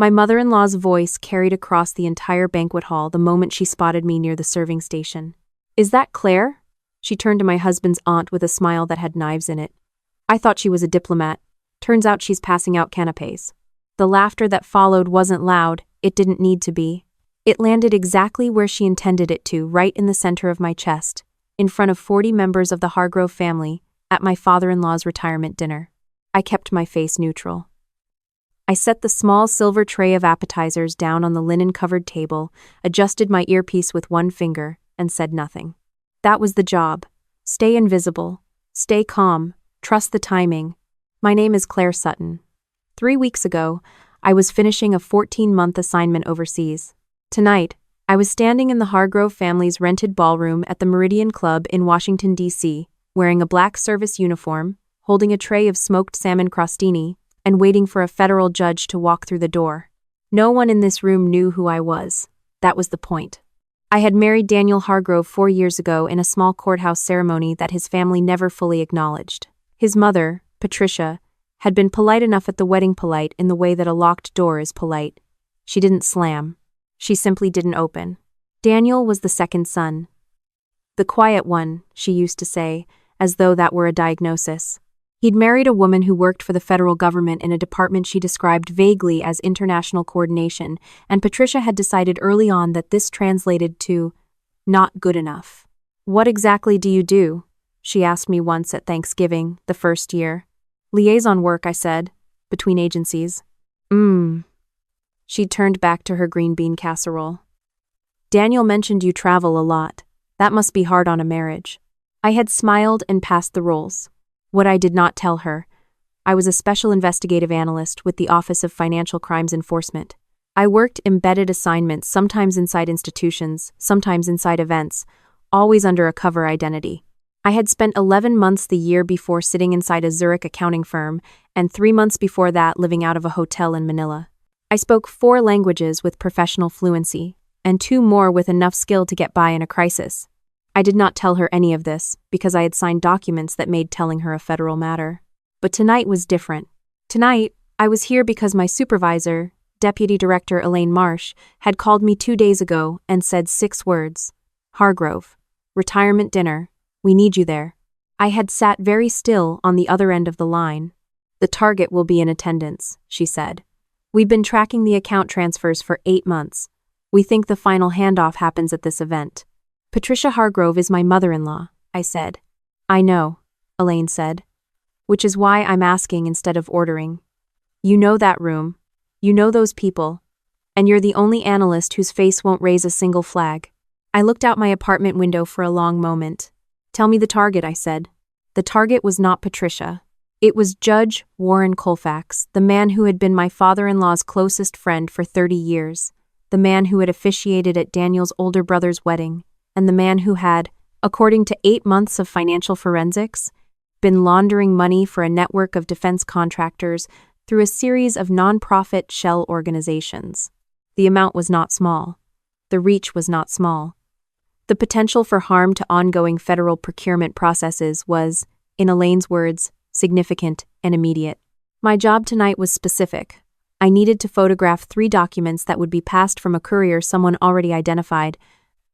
My mother-in-law's voice carried across the entire banquet hall the moment she spotted me near the serving station. "Is that Claire?" She turned to my husband's aunt with a smile that had knives in it. "I thought she was a diplomat. Turns out she's passing out canapés." The laughter that followed wasn't loud, it didn't need to be. It landed exactly where she intended it to, right in the center of my chest, in front of 40 members of the Hargrove family, at my father-in-law's retirement dinner. I kept my face neutral. I set the small silver tray of appetizers down on the linen-covered table, adjusted my earpiece with one finger, and said nothing. That was the job. Stay invisible. Stay calm. Trust the timing. My name is Claire Sutton. 3 weeks ago, I was finishing a 14-month assignment overseas. Tonight, I was standing in the Hargrove family's rented ballroom at the Meridian Club in Washington, D.C., wearing a black service uniform, holding a tray of smoked salmon crostini, and waiting for a federal judge to walk through the door. No one in this room knew who I was. That was the point. I had married Daniel Hargrove 4 years ago in a small courthouse ceremony that his family never fully acknowledged. His mother, Patricia, had been polite enough at the wedding, polite in the way that a locked door is polite. She didn't slam. She simply didn't open. Daniel was the second son. The quiet one, she used to say, as though that were a diagnosis. He'd married a woman who worked for the federal government in a department she described vaguely as international coordination, and Patricia had decided early on that this translated to not good enough. "What exactly do you do?" she asked me once at Thanksgiving, the first year. "Liaison work," I said, "between agencies." She turned back to her green bean casserole. "Daniel mentioned you travel a lot. That must be hard on a marriage." I had smiled and passed the roles. What I did not tell her, I was a special investigative analyst with the Office of Financial Crimes Enforcement. I worked embedded assignments, sometimes inside institutions, sometimes inside events, always under a cover identity. I had spent 11 months the year before sitting inside a Zurich accounting firm, and 3 months before that living out of a hotel in Manila. I spoke 4 languages with professional fluency, and 2 more with enough skill to get by in a crisis. I did not tell her any of this, because I had signed documents that made telling her a federal matter. But tonight was different. Tonight, I was here because my supervisor, Deputy Director Elaine Marsh, had called me 2 days ago and said 6 words. "Hargrove. Retirement dinner. We need you there." I had sat very still on the other end of the line. "The target will be in attendance," she said. "We've been tracking the account transfers for 8 months. We think the final handoff happens at this event." "Patricia Hargrove is my mother-in-law," I said. "I know," Elaine said. "Which is why I'm asking instead of ordering. You know that room. You know those people. And you're the only analyst whose face won't raise a single flag." I looked out my apartment window for a long moment. "Tell me the target," I said. The target was not Patricia. It was Judge Warren Colfax, the man who had been my father-in-law's closest friend for 30 years, the man who had officiated at Daniel's older brother's wedding, and the man who had, according to 8 months of financial forensics, been laundering money for a network of defense contractors through a series of non-profit shell organizations. The amount was not small. The reach was not small. The potential for harm to ongoing federal procurement processes was, in Elaine's words, significant and immediate. My job tonight was specific. I needed to photograph 3 documents that would be passed from a courier someone already identified,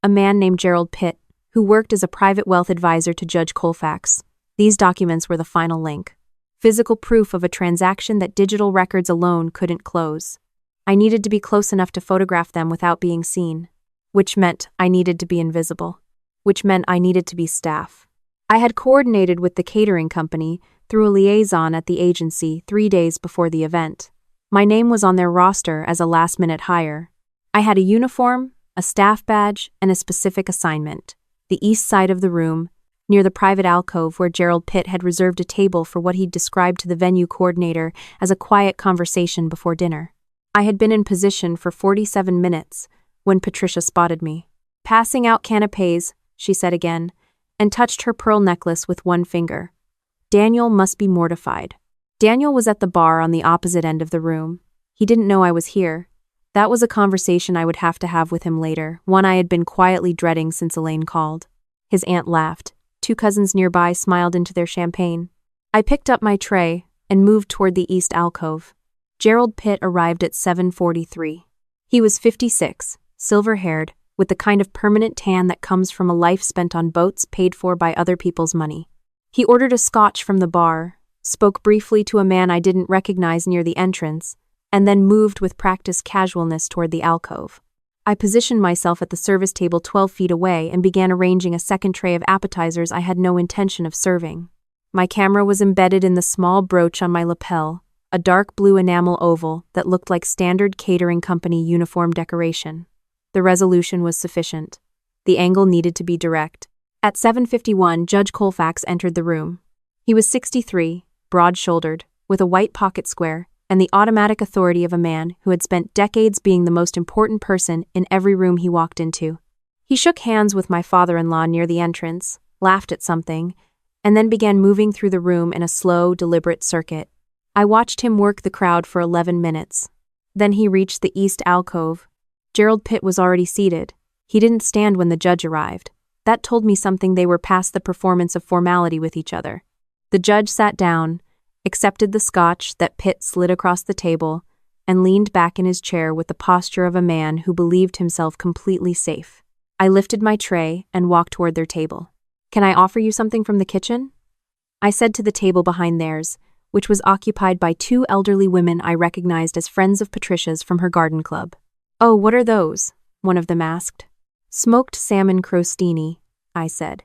a man named Gerald Pitt, who worked as a private wealth advisor to Judge Colfax. These documents were the final link. Physical proof of a transaction that digital records alone couldn't close. I needed to be close enough to photograph them without being seen, which meant I needed to be invisible, which meant I needed to be staff. I had coordinated with the catering company through a liaison at the agency 3 days before the event. My name was on their roster as a last-minute hire. I had a uniform, a staff badge, and a specific assignment: the east side of the room, near the private alcove where Gerald Pitt had reserved a table for what he'd described to the venue coordinator as a quiet conversation before dinner. I had been in position for 47 minutes when Patricia spotted me. "Passing out canapés," she said again, and touched her pearl necklace with one finger. Daniel must be mortified. Daniel was at the bar on the opposite end of the room. He didn't know I was here. That was a conversation I would have to have with him later, one I had been quietly dreading since Elaine called. His aunt laughed. 2 cousins nearby smiled into their champagne. I picked up my tray and moved toward the east alcove. Gerald Pitt arrived at 7:43. He was 56, silver-haired, with the kind of permanent tan that comes from a life spent on boats paid for by other people's money. He ordered a scotch from the bar, spoke briefly to a man I didn't recognize near the entrance, and then moved with practiced casualness toward the alcove. I positioned myself at the service table 12 feet away and began arranging a second tray of appetizers I had no intention of serving. My camera was embedded in the small brooch on my lapel, a dark blue enamel oval that looked like standard catering company uniform decoration. The resolution was sufficient. The angle needed to be direct. At 7:51, Judge Colfax entered the room. He was 63, broad-shouldered, with a white pocket square, and the automatic authority of a man who had spent decades being the most important person in every room he walked into. He shook hands with my father-in-law near the entrance, laughed at something, and then began moving through the room in a slow, deliberate circuit. I watched him work the crowd for 11 minutes. Then he reached the east alcove. Gerald Pitt was already seated. He didn't stand when the judge arrived. That told me something. They were past the performance of formality with each other. The judge sat down, accepted the scotch that Pitt slid across the table, and leaned back in his chair with the posture of a man who believed himself completely safe. I lifted my tray and walked toward their table. "Can I offer you something from the kitchen?" I said to the table behind theirs, which was occupied by two elderly women I recognized as friends of Patricia's from her garden club. "Oh, what are those?" one of them asked. "Smoked salmon crostini," I said.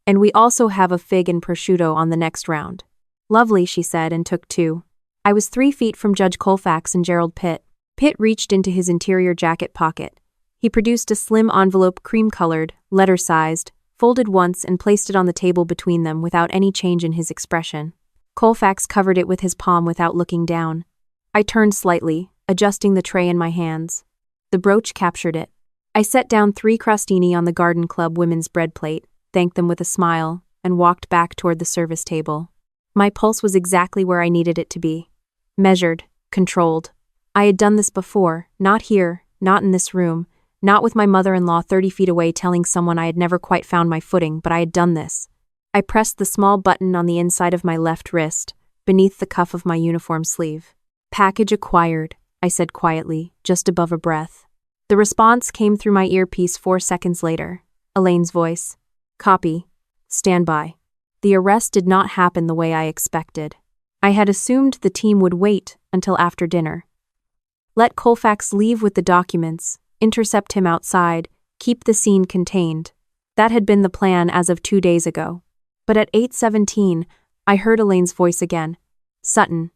"And we also have a fig and prosciutto on the next round." "Lovely," she said, and took two. I was 3 feet from Judge Colfax and Gerald Pitt. Pitt reached into his interior jacket pocket. He produced a slim envelope, cream-colored, letter-sized, folded once and placed it on the table between them without any change in his expression. Colfax covered it with his palm without looking down. I turned slightly, adjusting the tray in my hands. The brooch captured it. I set down 3 crostini on the garden club women's bread plate, thanked them with a smile, and walked back toward the service table. My pulse was exactly where I needed it to be. Measured, controlled. I had done this before, not here, not in this room, not with my mother-in-law 30 feet away telling someone I had never quite found my footing, but I had done this. I pressed the small button on the inside of my left wrist, beneath the cuff of my uniform sleeve. "Package acquired," I said quietly, just above a breath. The response came through my earpiece 4 seconds later. Elaine's voice. "Copy. Stand by." The arrest did not happen the way I expected. I had assumed the team would wait until after dinner. Let Colfax leave with the documents, intercept him outside, keep the scene contained. That had been the plan as of 2 days ago. But at 8:17, I heard Elaine's voice again. "Sutton.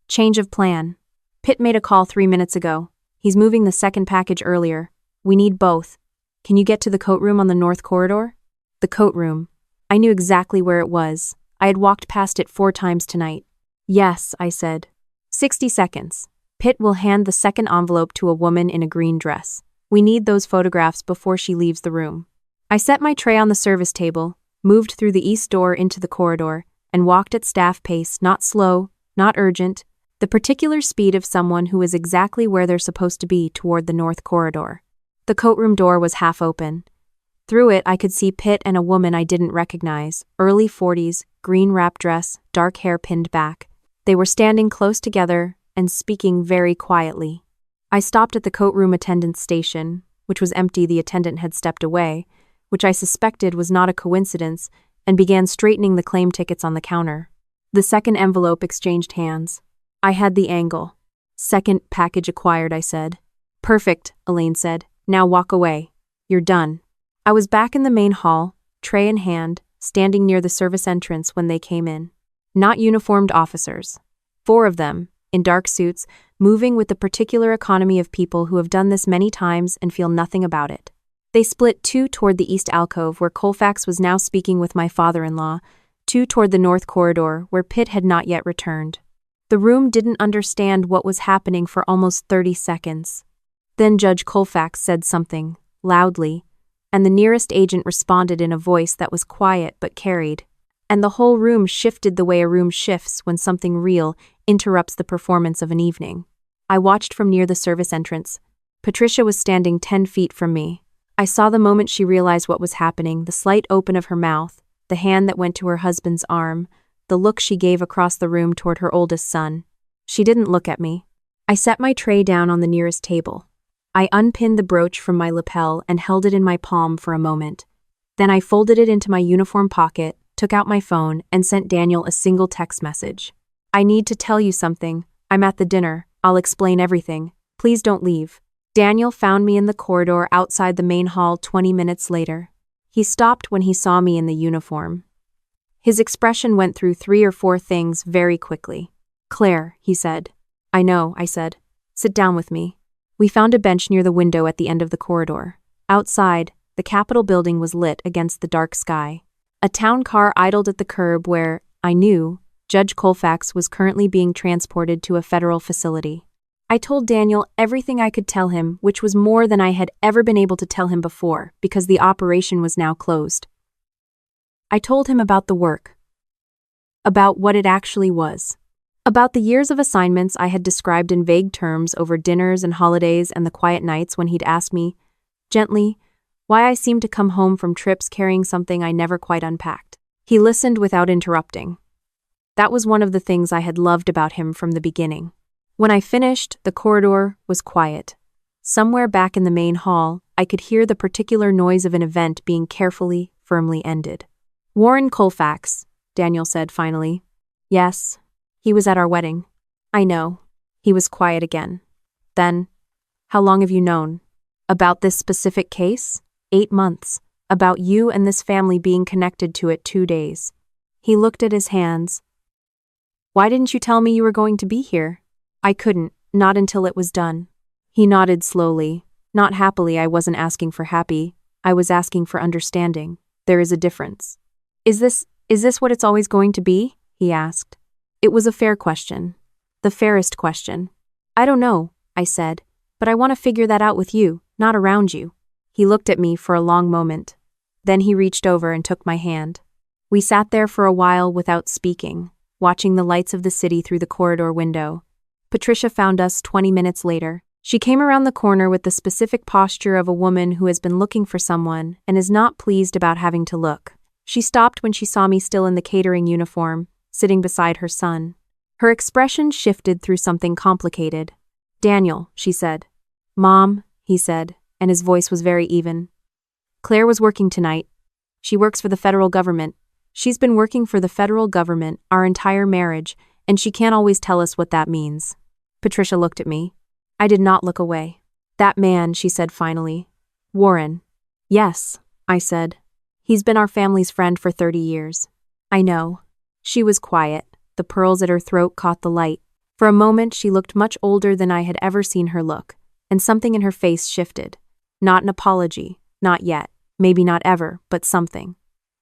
Change of plan. Pitt made a call 3 minutes ago. He's moving the second package earlier. We need both. Can you get to the coat room on the north corridor?" The coat room. I knew exactly where it was. I had walked past it 4 times tonight. "Yes," I said. 60 seconds. Pitt will hand the second envelope to a woman in a green dress. We need those photographs before she leaves the room. I set my tray on the service table, moved through the east door into the corridor, and walked at staff pace, not slow, not urgent, the particular speed of someone who is exactly where they're supposed to be toward the north corridor. The coat room door was half open. Through it I could see Pitt and a woman I didn't recognize, early 40s, green wrap dress, dark hair pinned back. They were standing close together and speaking very quietly. I stopped at the coat room attendant's station, which was empty. The attendant had stepped away, which I suspected was not a coincidence, and began straightening the claim tickets on the counter. The second envelope exchanged hands. I had the angle. "Second package acquired," I said. "Perfect," Elaine said. "Now walk away. You're done." I was back in the main hall, tray in hand, standing near the service entrance when they came in. Not uniformed officers. 4 of them, in dark suits, moving with the particular economy of people who have done this many times and feel nothing about it. They split 2 toward the east alcove where Colfax was now speaking with my father-in-law, 2 toward the north corridor where Pitt had not yet returned. The room didn't understand what was happening for almost 30 seconds. Then Judge Colfax said something, loudly, and the nearest agent responded in a voice that was quiet but carried. And the whole room shifted the way a room shifts when something real interrupts the performance of an evening. I watched from near the service entrance. Patricia was standing 10 feet from me. I saw the moment she realized what was happening, the slight open of her mouth, the hand that went to her husband's arm, the look she gave across the room toward her oldest son. She didn't look at me. I set my tray down on the nearest table. I unpinned the brooch from my lapel and held it in my palm for a moment. Then I folded it into my uniform pocket, took out my phone, and sent Daniel a single text message. I need to tell you something. I'm at the dinner. I'll explain everything. Please don't leave. Daniel found me in the corridor outside the main hall 20 minutes later. He stopped when he saw me in the uniform. His expression went through 3 or 4 things very quickly. "Claire," he said. "I know," I said. "Sit down with me." We found a bench near the window at the end of the corridor. Outside, the Capitol building was lit against the dark sky. A town car idled at the curb where, I knew, Judge Colfax was currently being transported to a federal facility. I told Daniel everything I could tell him, which was more than I had ever been able to tell him before, because the operation was now closed. I told him about the work, about what it actually was, about the years of assignments I had described in vague terms over dinners and holidays and the quiet nights when he'd ask me, gently, why I seemed to come home from trips carrying something I never quite unpacked. He listened without interrupting. That was one of the things I had loved about him from the beginning. When I finished, the corridor was quiet. Somewhere back in the main hall, I could hear the particular noise of an event being carefully, firmly ended. "Warren Colfax," Daniel said finally. "Yes. He was at our wedding." "I know." He was quiet again. Then, "How long have you known?" "About this specific case? 8 months. About you and this family being connected to it 2 days." He looked at his hands. "Why didn't you tell me you were going to be here?" "I couldn't, not until it was done." He nodded slowly. "Not happily, I wasn't asking for happy. I was asking for understanding. There is a difference." Is this what it's always going to be?" he asked. It was a fair question. The fairest question. "I don't know," I said, "but I want to figure that out with you, not around you." He looked at me for a long moment. Then he reached over and took my hand. We sat there for a while without speaking, watching the lights of the city through the corridor window. Patricia found us 20 minutes later. She came around the corner with the specific posture of a woman who has been looking for someone and is not pleased about having to look. She stopped when she saw me still in the catering uniform, sitting beside her son. Her expression shifted through something complicated. "Daniel," she said. "Mom," he said, and his voice was very even. "Claire was working tonight. She works for the federal government. She's been working for the federal government our entire marriage, and she can't always tell us what that means." Patricia looked at me. I did not look away. "That man," she said finally. "Warren." "Yes," I said. "He's been our family's friend for 30 years. "I know." She was quiet. The pearls at her throat caught the light. For a moment she looked much older than I had ever seen her look, and something in her face shifted. Not an apology, not yet, maybe not ever, but something.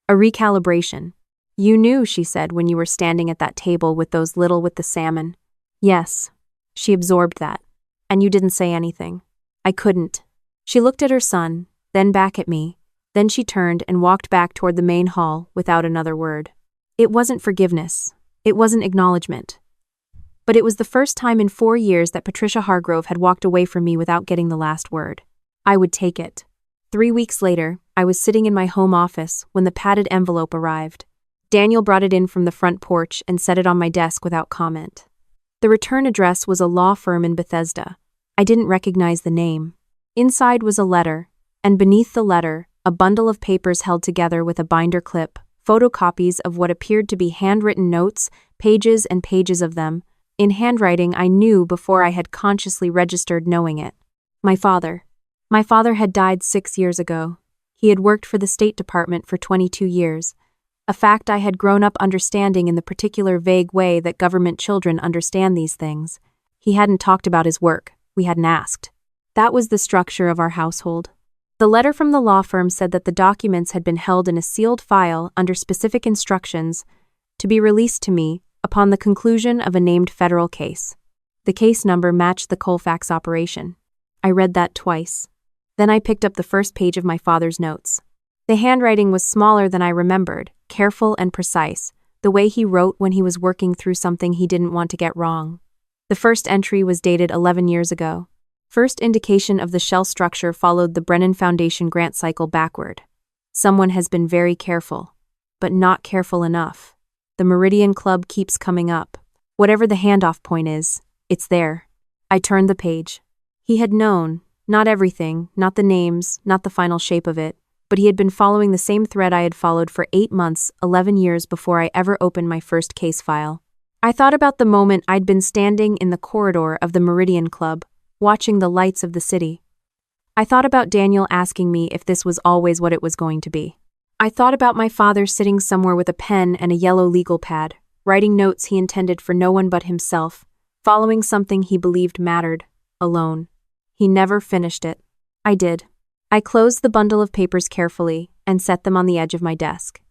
A recalibration. "You knew," she said, "when you were standing at that table with those little with the salmon." "Yes." She absorbed that. "And you didn't say anything." "I couldn't." She looked at her son, then back at me. Then she turned and walked back toward the main hall without another word. It wasn't forgiveness. It wasn't acknowledgement. But it was the first time in 4 years that Patricia Hargrove had walked away from me without getting the last word. I would take it. 3 weeks later, I was sitting in my home office when the padded envelope arrived. Daniel brought it in from the front porch and set it on my desk without comment. The return address was a law firm in Bethesda. I didn't recognize the name. Inside was a letter, and beneath the letter, a bundle of papers held together with a binder clip, photocopies of what appeared to be handwritten notes, pages and pages of them, in handwriting I knew before I had consciously registered knowing it. My father. My father had died 6 years ago. He had worked for the State Department for 22 years, a fact I had grown up understanding in the particular vague way that government children understand these things. He hadn't talked about his work. We hadn't asked. That was the structure of our household. The letter from the law firm said that the documents had been held in a sealed file under specific instructions to be released to me upon the conclusion of a named federal case. The case number matched the Colfax operation. I read that twice. Then I picked up the first page of my father's notes. The handwriting was smaller than I remembered, careful and precise, the way he wrote when he was working through something he didn't want to get wrong. The first entry was dated 11 years ago. First indication of the shell structure followed the Brennan Foundation grant cycle backward. Someone has been very careful, but not careful enough. The Meridian Club keeps coming up. Whatever the handoff point is, it's there. I turned the page. He had known, not everything, not the names, not the final shape of it, but he had been following the same thread I had followed for 8 months, 11 years before I ever opened my first case file. I thought about the moment I'd been standing in the corridor of the Meridian Club, watching the lights of the city. I thought about Daniel asking me if this was always what it was going to be. I thought about my father sitting somewhere with a pen and a yellow legal pad, writing notes he intended for no one but himself, following something he believed mattered, alone. He never finished it. I did. I closed the bundle of papers carefully and set them on the edge of my desk.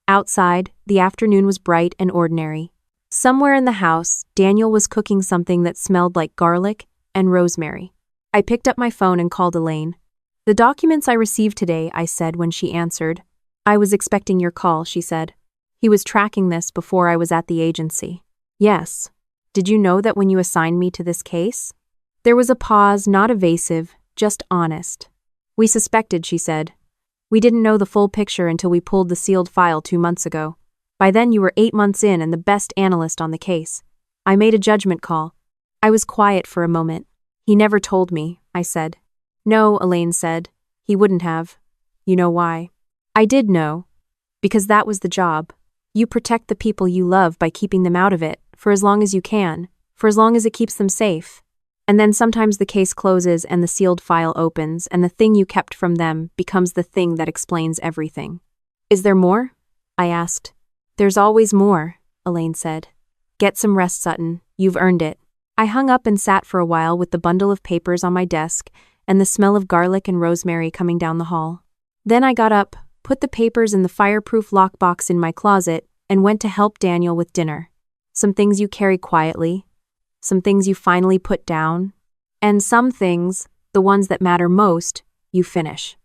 Outside, the afternoon was bright and ordinary. Somewhere in the house, Daniel was cooking something that smelled like garlic and rosemary. I picked up my phone and called Elaine. "The documents I received today," I said when she answered. "I was expecting your call," she said. "He was tracking this before I was at the agency." "Yes. Did you know that when you assigned me to this case?" There was a pause, not evasive, just honest. "We suspected," she said. "We didn't know the full picture until we pulled the sealed file 2 months ago. By then you were 8 months in and the best analyst on the case. I made a judgment call." I was quiet for a moment. "He never told me," I said. "No," Elaine said. "He wouldn't have. You know why?" I did know. Because that was the job. You protect the people you love by keeping them out of it, for as long as you can, for as long as it keeps them safe. And then sometimes the case closes and the sealed file opens, and the thing you kept from them becomes the thing that explains everything. "Is there more?" I asked. "There's always more," Elaine said. "Get some rest, Sutton. You've earned it." I hung up and sat for a while with the bundle of papers on my desk and the smell of garlic and rosemary coming down the hall. Then I got up, put the papers in the fireproof lockbox in my closet, and went to help Daniel with dinner. Some things you carry quietly, some things you finally put down, and some things, the ones that matter most, you finish.